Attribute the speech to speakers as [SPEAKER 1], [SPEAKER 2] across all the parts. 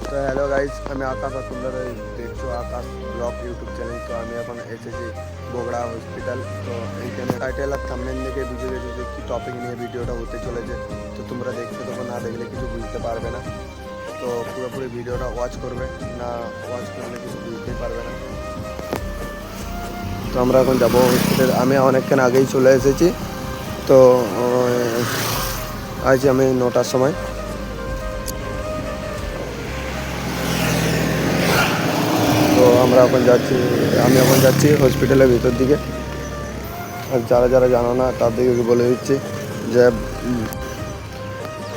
[SPEAKER 1] তো hello guys, আমি আকাশ আর তোমরা দেখছো আকাশ ব্লগ ইউটিউব চ্যানেল। তো আমি এখন এসেছি বগড়া হসপিটাল। তো এইখানে টাইটেল আর থাম্বনেল দেখে বুঝে গেছো যে কী টপিক নিয়ে ভিডিওটা হতে চলেছে। তো তোমরা দেখতে তখন না দেখলে কিছু বুঝতে পারবে না। তো পুরোপুরি ভিডিওটা ওয়াচ করবে, না ওয়াচ করলে কিছু বুঝতেই পারবে না। তো আমরা এখন যাবো হসপিটাল। আমি অনেকক্ষণ আগেই চলে এসেছি। তো আজ আমি 9টার সময়। তো আমি এখন যাচ্ছি হসপিটালের ভিতর দিকে। আর যারা জানো না তাদেরকে বলে দিচ্ছি যে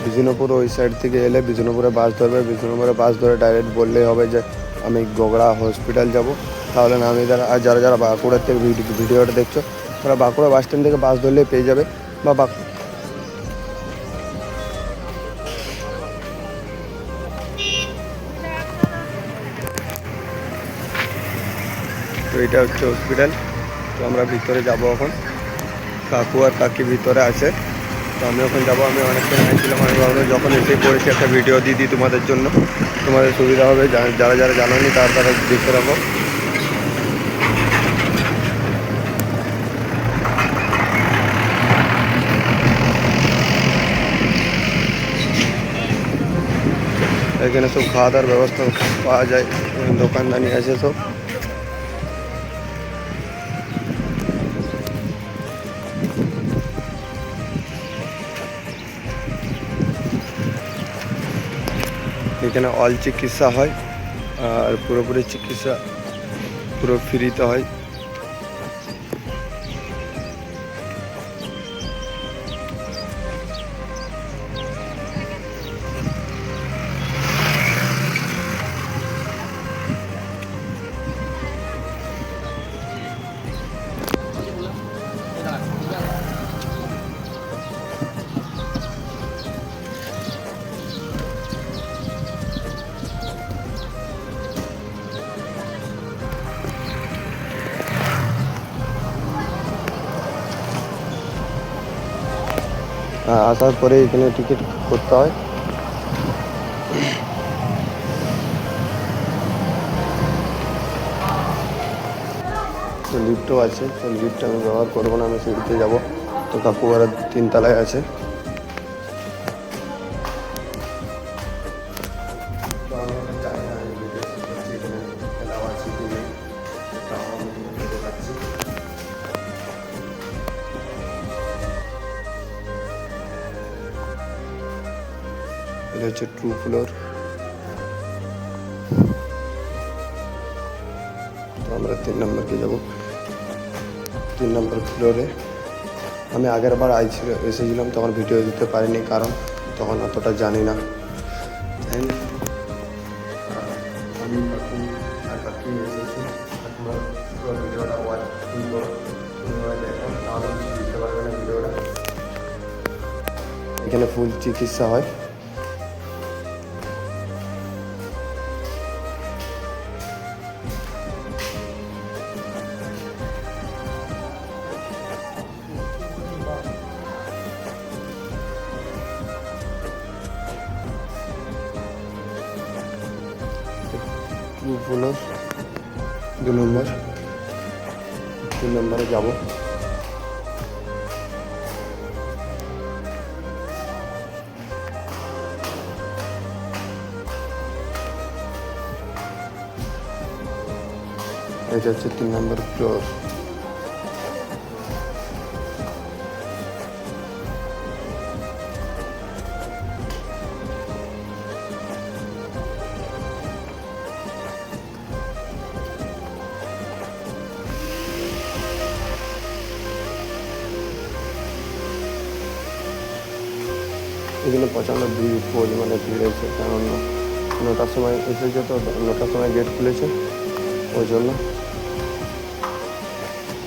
[SPEAKER 1] বিষ্ণুপুর ওই সাইড থেকে এলে বিষ্ণুপুরে বাস ধরবে। বিষ্ণুপুরে বাস ধরে ডাইরেক্ট বললেই হবে যে আমি বগড়া হসপিটাল যাব। তাহলে না আমি যারা বাঁকুড়ার থেকে ভিডিওটা দেখছো তারা বাঁকুড়া বাস স্ট্যান্ড থেকে বাস ধরলেই পেয়ে যাবে। বা তো এটা হচ্ছে হসপিটাল। তো আমরা ভিতরে যাব এখন। কাকু আর কাকি ভিতরে আছে। তো আমি ওখানে যাবো। আমি অনেকক্ষণ আইছিলাম, আমি ভাবলাম যখন এসে পড়েছি একটা ভিডিও দিয়ে দিই তোমাদের জন্য, তোমাদের সুবিধা হবে। যারা জানোনি তারা দেখতে রাখো। এখানে সব খাওয়া দাওয়ার ব্যবস্থা পাওয়া যায়, দোকানদানি আছে সব। এখানে অল চিকিৎসা হয়, আর পুরোপুরি চিকিৎসা পুরো ফ্রিতে হয়। আসার পরে এখানে টিকিট করতে হয়। তো লিফটও আছে। তো লিফট আমি ব্যবহার করবো না, আমি সিঁড়িতে যাবো। তো কাকু আর 3 তলায় আছে। তো আমি এখন জানি না এই ভিডিও করছি এখানে এলাও আছে কি নেই, তাও আমি তোমাকে দেখাচ্ছি। এটা হচ্ছে ট্রু ফ্লোর। তো আমরা 3 নম্বরকে যাব। 3 নম্বর ফ্লোরে আমি আগের বার এসেছিলাম, তখন ভিডিও দিতে পারিনি, কারণ তখন অতটা জানি না, তাই না? আমি কাকু আর কাকি এসেছি। তোমরা পুরো ভিডিওটা ওয়াচ করো, তোমরা দেখো, তাহলে বুঝতে পারবে না ভিডিওটা। এখানে ফুল চিকিৎসা হয়। ফ্লোর 2 নম্বর। 3 নম্বরে যাব। এটা হচ্ছে 3 নম্বর ফ্লোর। এখানে প্রচণ্ড পরিমাণে ভিড় হয়েছে, কারণ 9টার সময় এসেছে। তো 9টার সময় গেট খুলেছে, ওই জন্য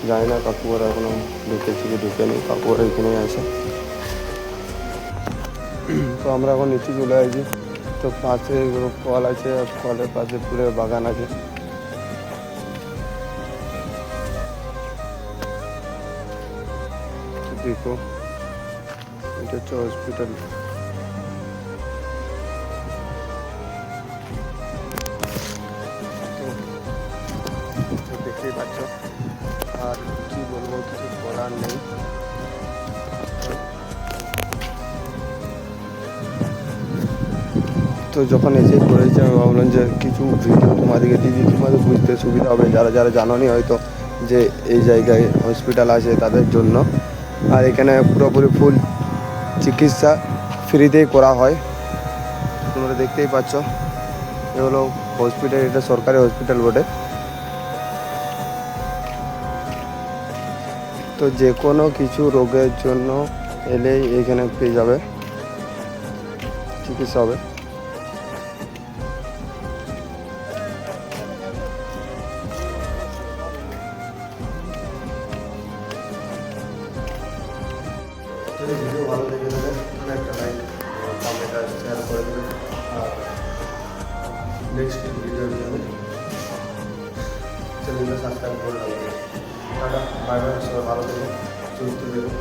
[SPEAKER 1] জানি না কাকুরা এখনো ঢুকেছি কি ঢুকেনি। কাকুরা এখানেই আছে। তো আমরা এখন নিচে চলে আসি। তো পাশে কল আছে, আর কলের পাশে ফুলের বাগান আছে। দেখো, এটা হচ্ছে হসপিটাল। তো যখন এসে করেছি আমি ভাবলাম যে কিছু ভিডিও তোমাদেরকে দিয়ে দিই, তোমাদের বুঝতে সুবিধা হবে, যারা যারা জানোনি হয়তো যে এই জায়গায় হসপিটাল আছে তাদের জন্য। আর এখানে পুরোপুরি ফুল চিকিৎসা ফ্রিতেই করা হয়। তোমরা দেখতেই পাচ্ছ এ হলো হসপিটাল, এটা সরকারি হসপিটাল বটে। তো যে কোনো কিছু রোগের জন্য এলেই এখানে পেয়ে যাবে, চিকিৎসা হবে। যদি ভিডিও ভালো লেগে থাকে তাহলে একটা লাইক, কমেন্ট আর শেয়ার করে দেবেন। আর নেক্সট ভিডিওর জন্য চ্যানেলটা সাবস্ক্রাইব করে রাখবেন। টাটা, বাই বাই, সবাই ভালো থাকবেন, সুস্থ থাকবেন।